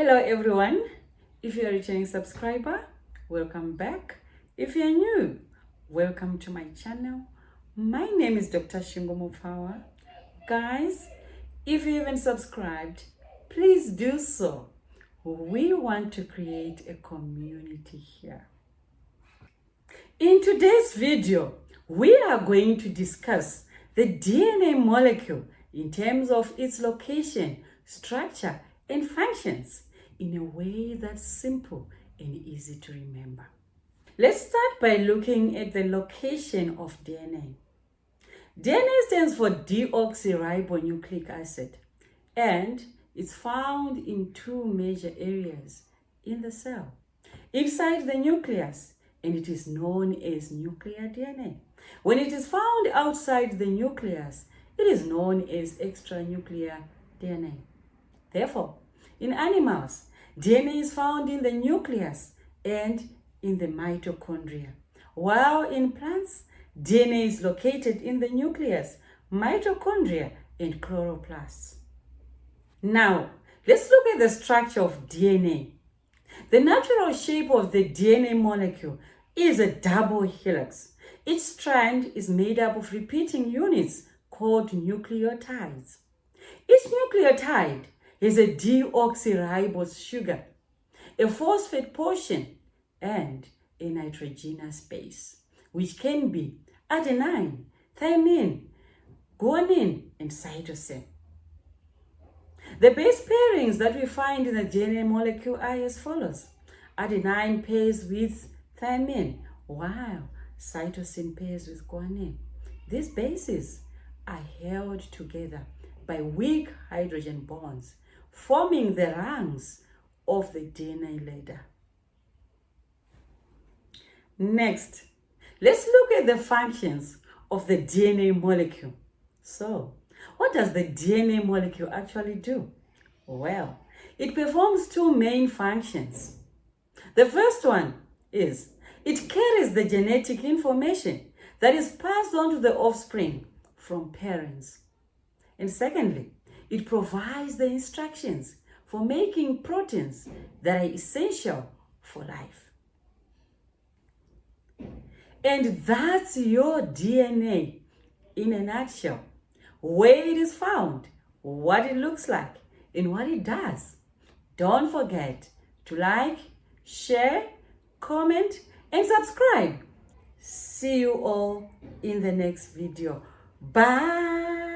Hello everyone. If you're a returning subscriber, welcome back. If you're new, welcome to my channel. My name is Dr. Shingo. Guys, if you haven't subscribed, please do so. We want to create a community here. In today's video, we are going to discuss the DNA molecule in terms of its location, structure, and functions in a way that's simple and easy to remember. Let's start by looking at the location of DNA. DNA stands for deoxyribonucleic acid, and it's found in two major areas in the cell. Inside the nucleus, and it is known as nuclear DNA. When it is found outside the nucleus, it is known as extranuclear DNA. Therefore, in animals, DNA is found in the nucleus and in the mitochondria, while in plants, DNA is located in the nucleus, mitochondria, and chloroplasts. Now, let's look at the structure of DNA. The natural shape of the DNA molecule is a double helix. Each strand is made up of repeating units called nucleotides. Each nucleotide is a deoxyribose sugar, a phosphate portion, and a nitrogenous base, which can be adenine, thymine, guanine, and cytosine. The base pairings that we find in the DNA molecule are as follows. Adenine pairs with thymine, while cytosine pairs with guanine. These bases are held together by weak hydrogen bonds, forming the rungs of the DNA ladder. Next, let's look at the functions of the DNA molecule. So, what does the DNA molecule actually do? Well, it performs two main functions. The first one is it carries the genetic information that is passed on to the offspring from parents. And secondly, it provides the instructions for making proteins that are essential for life. And that's your DNA in a nutshell. Where it is found, what it looks like, and what it does. Don't forget to like, share, comment, and subscribe. See you all in the next video. Bye.